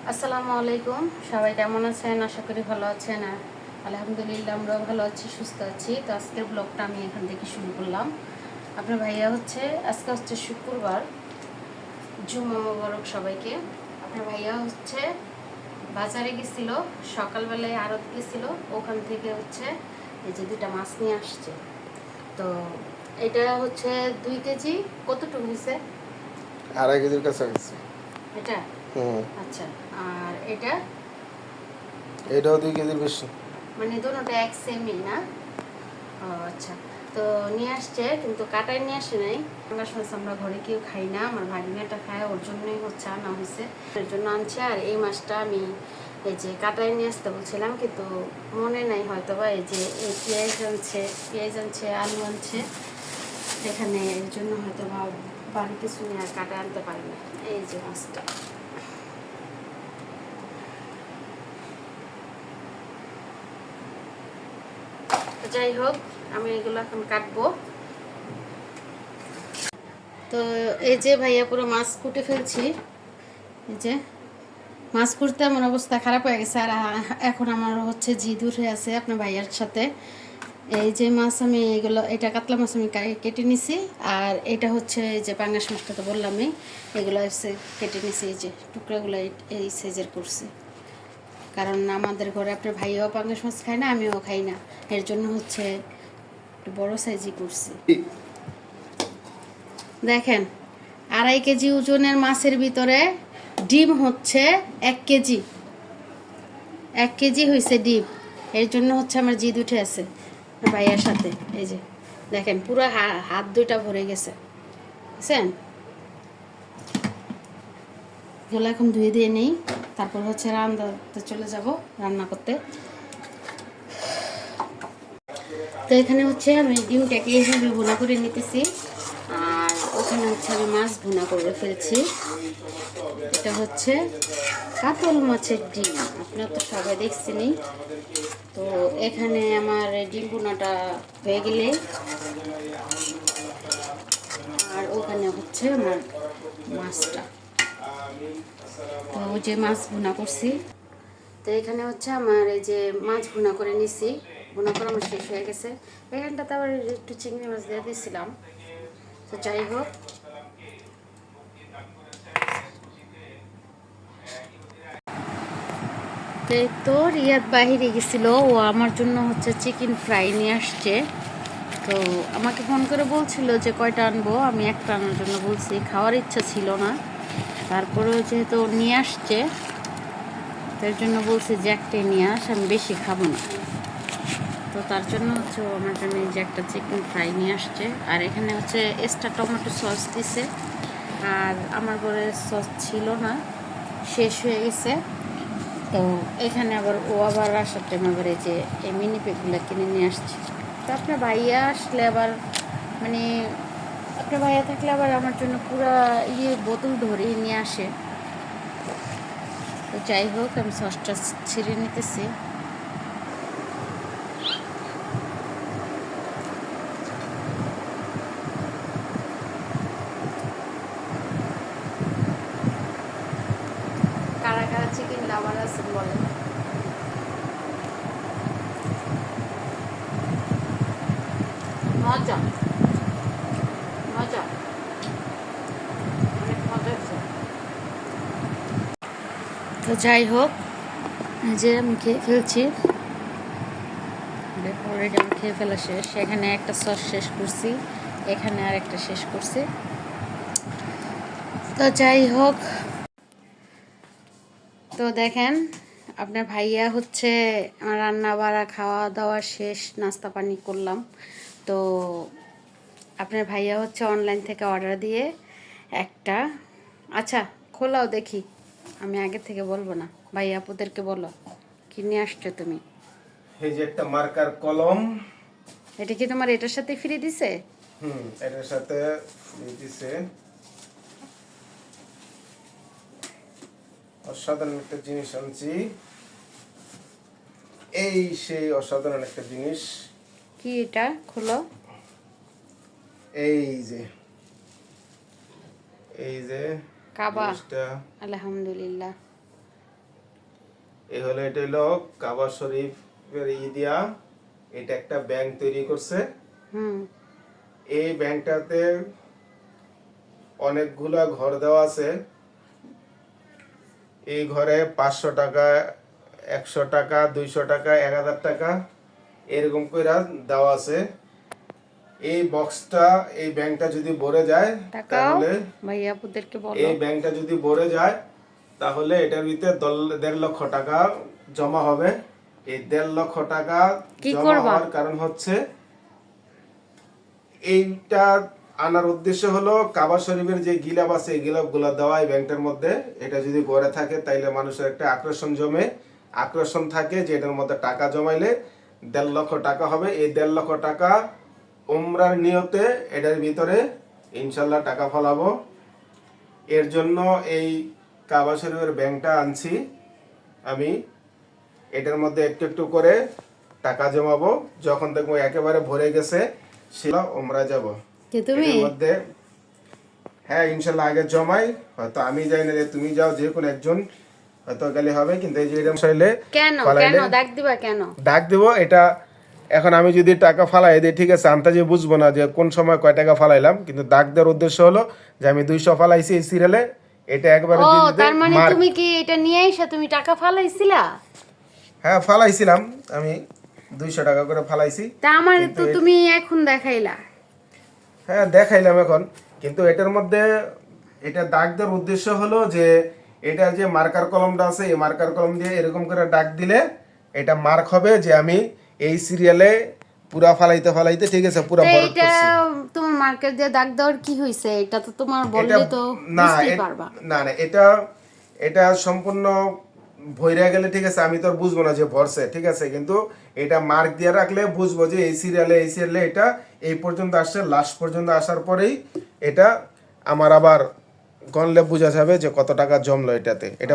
আসসালামু আলাইকুম, সবাই কেমন আছেন? আশা করি ভালো আছেন। আর আলহামদুলিল্লাহ আমরাও ভালো আছি, সুস্থ আছি। তো আজকের ব্লগটা আমি এখান থেকে শুরু করলাম। আপনার ভাইয়া আজকে হচ্ছে শুক্রবার, জুম্মা মোবারক সবাইকে। আপনার ভাইয়া বাজারে গেছিল, সকালবেলায় আড়ত গেছিল, ওখান থেকে এই যে দুইটা মাছ নিয়ে আসছে। তো এটা 2 কেজি। কতটুকু হয়েছে? 2.5 কেজির কাছাকাছি। এটা আচ্ছা। আর এটাও 2 কেজির বেশি। মানে দুটোটা এক সেমই না? ও আচ্ছা। তো নিয়ে আসছে, কিন্তু কাটায় নিয়ে আসে নাই। পাঙ্গাস মাছ আমরা ঘরে কেউ খাই না, আমার ভাগিনাটা খায়, ওর জন্যই আনা হয়েছে, এর জন্য আনছে। আর এই মাছটা আমি এই যে কাটায় নিয়ে আসতে বলছিলাম, কিন্তু মনে নাই হয়তো বা। এই যে এই পেঁয়াজ আনছে, আলু আনছে এখানে, এর জন্য হয়তো বা বাড়ি কিছু নিয়ে আর কাটায় আনতে পারি না। এই যে মাছটা, যাই হোক, আমি এগুলো এখন কাটবো। তো এই যে ভাইয়া পুরো মাছ কুটে ফেলছি। এই যে মাছ কুটতে আমার অবস্থা খারাপ হয়ে গেছে। আর এখন আমার জিদ উঠে আছে আপনার ভাইয়ার সাথে। এই যে মাছ আমি এটা কাতলা মাছ আমি কেটে নিছি। আর এটা এই যে পাঙ্গাস মাছটা তো বললামই, এগুলো কেটে নিছি। এই যে টুকরাগুলো এই সাইজের করছি, কারণ আমাদের ঘরে আপনার ভাইয়াও পাঙ্গাস মাছ খায় না, আমিও খাই না, এর জন্য একটু বড় সাইজই করছি। দেখেন, 2.5 কেজি ওজনের মাছের ভিতরে ডিম 1 কেজি। 1 কেজি হয়েছে ডিম, এর জন্য আমার জিদ উঠে আছে ভাইয়ার সাথে। এই যে দেখেন, পুরো হাত দুইটা ভরে গেছে, বুঝছেন? এগুলো এখন ধুয়ে দিয়ে নেই, তারপর রান্নাতে চলে যাব, রান্না করতে। তো এখানে আমি ডিমটাকে এইভাবে ভুনা করে নিতেছি। আর ওখানে আমি মাছ ভুনা করে ফেলছি। এটা কাতল মাছের ডিম, আপনারা তো সবাই দেখছেনই। তো এখানে আমার ডিম ভুনাটা হয়ে গেলে, আর ওখানে আমার মাছটা, তো ওই যে মাছ ভুনা করছি। তো এখানে আমার এই যে মাছ ভুনা করে নিছি, ভুনা করে আমার শেষ হয়ে গেছে। এখানটাতে আবার একটু চিংড়ি মাছ দিয়ে দিয়েছিলাম। তো যাই হোক, তো রিয়াদ বাহিরে গেছিল, ও আমার জন্য চিকেন ফ্রাই নিয়ে আসছে। তো আমাকে ফোন করে বলছিল যে কয়টা আনবো, আমি একটা আনার জন্য বলছি, খাওয়ার ইচ্ছা ছিল না। তারপরেও যেহেতু নিয়ে আসছে, তার জন্য বলছি যে একটাই নিয়ে আস, আমি বেশি খাবো না। তো তার জন্য ও আমার জন্য এই যে একটা চিকেন ফ্রাই নিয়ে আসছে। আর এখানে এক্সট্রা টমেটো সস দিছে। আর আমার ঘরে সস ছিল না, শেষ হয়ে গেছে। তো এখানে ও আবার আসার টাইম এই যে এই মিনি পেকগুলো কিনে নিয়ে আসছে। তো আপনার ভাইয়া আসলে আবার, মানে আপনার ভাইয়া থাকলে আবার আমার জন্য পুরা বোতল ধরেই নিয়ে আসে। তো যাই হোক, আমি সসটা ছিঁড়ে নিতেছি। কারা কারা চিকেন লাভার আছেন বলেন? মজা মজা, অনেক মজা হচ্ছে। তো যাই হোক, যে আমি খেয়ে ফেলছি, অলরেডি আমি খেয়ে ফেলা শেষ। এখানে একটা সস শেষ করছি, এখানে আর একটা শেষ করছি। তো যাই হোক, তো দেখেন, আপনার ভাইয়া আমার রান্না বাড়া খাওয়া দাওয়া শেষ, নাস্তা পানি করলাম। তো আপনার ভাইয়া অনলাইন থেকে অর্ডার দিয়ে একটা, আচ্ছা খোলাও দেখি, আমি আগে থেকে বলবো না, ভাইয়া আপুদেরকে বলো কি নিয়ে আসছো তুমি। এই যে একটা মার্কার কলম। এটা কি তোমার এটার সাথে ফ্রি দিছে? এটার সাথে ফ্রি দিছে। অসাধারণ একটা জিনিস আনছি, এই সেই অসাধারণ একটা জিনিস। কি এটা, খোলো। এই যে এই যে কাবা, জিনিসটা, আলহামদুলিল্লাহ। এটা হলো কাবা শরীফের দিয়া এটা একটা ব্যাংক তৈরি করছে। হুম। এই ব্যাংকটাতে অনেকগুলা ঘর দেওয়া আছে। এই ঘরে 500 টাকা, 100 টাকা, 200 টাকা, 1000 টাকা এরকম করে দেওয়া আছে। এই বক্সটা, এই ব্যাংকটা যদি ভরে যায় তাহলে ভাইয়া আপুদেরকে বলো, এই ব্যাংকটা যদি ভরে যায় তাহলে এটার ভিতরে 1.5 লক্ষ টাকা জমা হবে। এই 1.5 লক্ষ টাকা জমা হওয়ার কারণ হচ্ছে এইটা আনার উদ্দেশ্য হলো কাবা শরীফের যে গিলাপ আছে এই গিলাপগুলো দেওয়া এই ব্যাংকটার মধ্যে। এটা যদি ভরে থাকে তাইলে মানুষের একটা আকর্ষণ জমে, আকর্ষণ থাকে যে এটার মধ্যে টাকা জমাইলে 1.5 লক্ষ টাকা হবে। এই 1.5 লক্ষ টাকা উমরার নিয়তে এটার ভিতরে ইনশাল্লাহ টাকা ফলাবো। এর জন্য এই কাবা শরীফের ব্যাংকটা আনছি আমি। এটার মধ্যে একটু একটু করে টাকা জমাবো, যখন দেখবো একেবারে ভরে গেছে সেটা উমরা যাব। এর মধ্যে হ্যাঁ ইনশাল্লাহ আগে জমাই, হয়তো আমি যাই না, তুমি যাও, যে কোনো একজন হয়তো গেলে হবে। কিন্তু এই যে এরকম চাইলে কেন ডাক দিবা, কেন ডাক দিব? এটা এখন আমি যদি টাকা ফালাই দিই, ঠিক আছে, আন্তাজে বুঝবো না যে কোন সময় কয় টাকা ফালাইলাম, কিন্তু দাগ দেওয়ার উদ্দেশ্য হলো যে আমি 200 ফালাইছি এই সিরিয়ালে, এটা একবারে দিয়ে দিতে। তার মানে তুমি কি এটা নিয়ে এসে তুমি টাকা ফালাইছিলা? হ্যাঁ ফালাইছিলাম, আমি 200 টাকা করে ফালাইছি। তা আমার তো তুমি এখন দেখাইলা। হ্যাঁ দেখাইলাম এখন, কিন্তু এটার মধ্যে এটা দাগ দেওয়ার উদ্দেশ্য হলো যে এটা যে মার্কার কলমটা আছে, এই মার্কার কলম দিয়ে এরকম করে দাগ দিলে এটা মার্ক হবে যে আমি এই সিরিয়ালে পুরা ফালাইতে ফালাইতে, ঠিক আছে, পুরা ভরত করছি। এটা তোমার মার্কার দিয়ে দাগ দেওয়ার কি হইছে? এটা তো তোমার বললে তো বুঝতেই পারবা। না না, এটা সম্পূর্ণ ভইরা গেলে, ঠিক আছে, আমি তো আর বুঝবো না যে ভরছে, ঠিক আছে, কিন্তু এটা মার্ক দিয়ে রাখলে বুঝবো যে এই সিরিয়ালে এটা এই পর্যন্ত আসছে, লাস্ট পর্যন্ত আসার পরেই এটা আমার আবার গণলে বোঝা যাবে যে কত টাকা জমলো এটাতে। এটা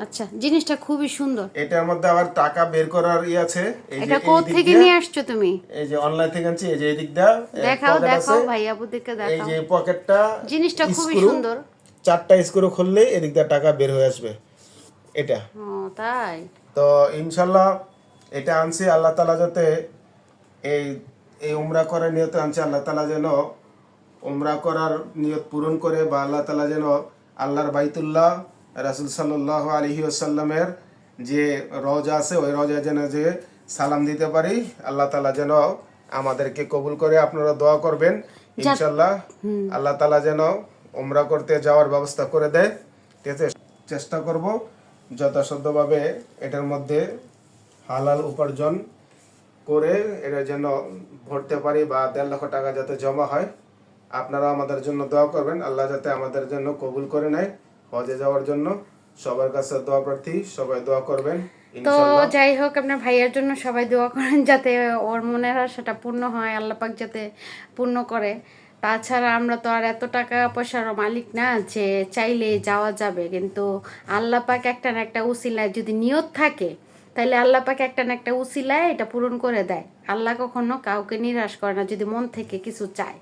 আচ্ছা, জিনিসটা খুবই সুন্দর। এটার মধ্যে আবার টাকা বের করার আছে। এই যে এটা কোথা থেকে নিয়ে আসছো তুমি? এই যে অনলাইন থেকে আনছি। এই যে এই দিক দা দেখাও ভাই আপুদেরকে দেখাও। এই যে পকেটটা, জিনিসটা খুবই সুন্দর। 4টা স্ক্রু খুললে এদিক দা টাকা বের হয়ে আসবে এটা। তাই তো ইনশাল্লাহ এটা আনছি আল্লাহ তাআলা যাতে এই উমরা করার নিয়তে আনছি, আল্লাহ তাআলা যেন উমরা করার নিয়ত পূরণ করে, বা আল্লাহ তাআলা যেন আল্লাহর বাইতুল্লাহ, রাসূল সাল্লাল্লাহু আলাইহি ওয়াসাল্লামের যে রওজা আছে ওই রওজা যেন যে সালাম দিতে পারি, আল্লাহ তাআলা যেন আমাদেরকে কবুল করে। আপনারা দোয়া করবেন ইনশাল্লাহ আল্লাহ তাআলা যেন উমরা করতে যাওয়ার ব্যবস্থা করে দেয়। ঠিক আছে, চেষ্টা করব যথাসাধ্যভাবে এটার মধ্যে হালাল উপার্জন করে এটা যেন ভরতে পারি, বা 1.5 লক্ষ টাকা যাতে জমা হয়। আপনারা আমাদের জন্য দোয়া করবেন, আল্লাহ যাতে আমাদের জন্য কবুল করে নেয় হজে যাওয়ার জন্য। সবার কাছে দোয়া প্রার্থী, সবাই দোয়া করবেন তো ইনশাআল্লাহ। যাই হোক, আপনার ভাইয়ের জন্য সবাই দোয়া করেন যাতে ওর মনের আশাটা পূর্ণ হয়, আল্লাহ পাক যাতে পূর্ণ করে। তাছাড়া আমরা তো আর এত টাকা পয়সার মালিক না যে চাইলে যাওয়া যাবে, কিন্তু আল্লাহ পাক একটা না একটা উসিলায় যদি নিয়ত থাকে তাহলে আল্লাহ পাক একটা না একটা উসিলায় এটা পূরণ করে দেয়। আল্লাহ কখনো কাউকে নিরাশ করে না যদি মন থেকে কিছু চায়,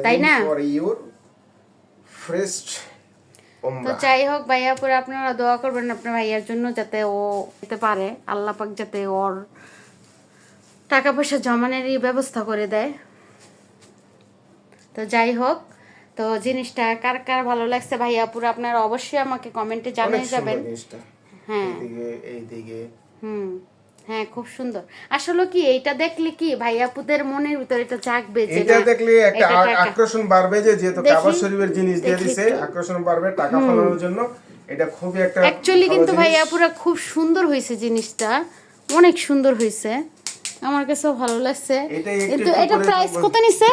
তাই না? তো যাই হোক ভাইয়া পুরো আপনারা দোয়া করবেন আপনার ভাইয়ার জন্য যাতে ও যেতে পারে, আল্লাহ পাক যাতে ওর টাকা পয়সা জমানোরই ব্যবস্থা করে দেয়। তো যাই হোক, তো জিনিসটা কার কার ভালো লাগছে ভাইয়া পুরো আপনারা অবশ্যই আমাকে কমেন্টে জানিয়ে যাবেন। হ্যাঁ এইদিকে হ্যাঁ খুব সুন্দর। আসলে কি এইটা দেখলে কি ভাইয়াপুদের মনের ভিতরে এটা জাগবে, যে এটা দেখলে একটা আকর্ষণ বাড়বে, যে যেহেতু কাবা শরীফের জিনিস দিয়ে দিয়েছে, আকর্ষণ বাড়বে টাকা ফলানোর জন্য। এটা খুবই একটা অ্যাকচুয়ালি কিন্তু ভাইয়াপুরা খুব সুন্দর হয়েছে, জিনিসটা অনেক সুন্দর হয়েছে, আমার কাছেও ভালো লাগছে। কিন্তু এটা প্রাইস কত নিছে?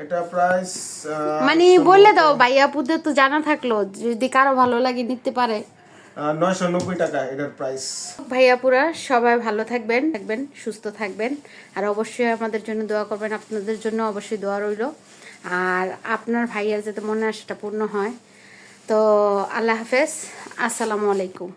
এটা প্রাইস মানে বলে দাও ভাইয়াপুদের তো জানা থাকলো, যদি কারো ভালো লাগে নিতে পারে। 990 টাকা এটার প্রাইস। ভাইয়াপুরা সবাই ভালো থাকবেন, সুস্থ থাকবেন, আর অবশ্যই আমাদের জন্য দোয়া করবেন। আপনাদের জন্য অবশ্যই দোয়া রইল, আর আপনার ভাইয়ার যাতে মনে আশাটা পূর্ণ হয়। তো আল্লাহ হাফেজ, আসসালামু আলাইকুম।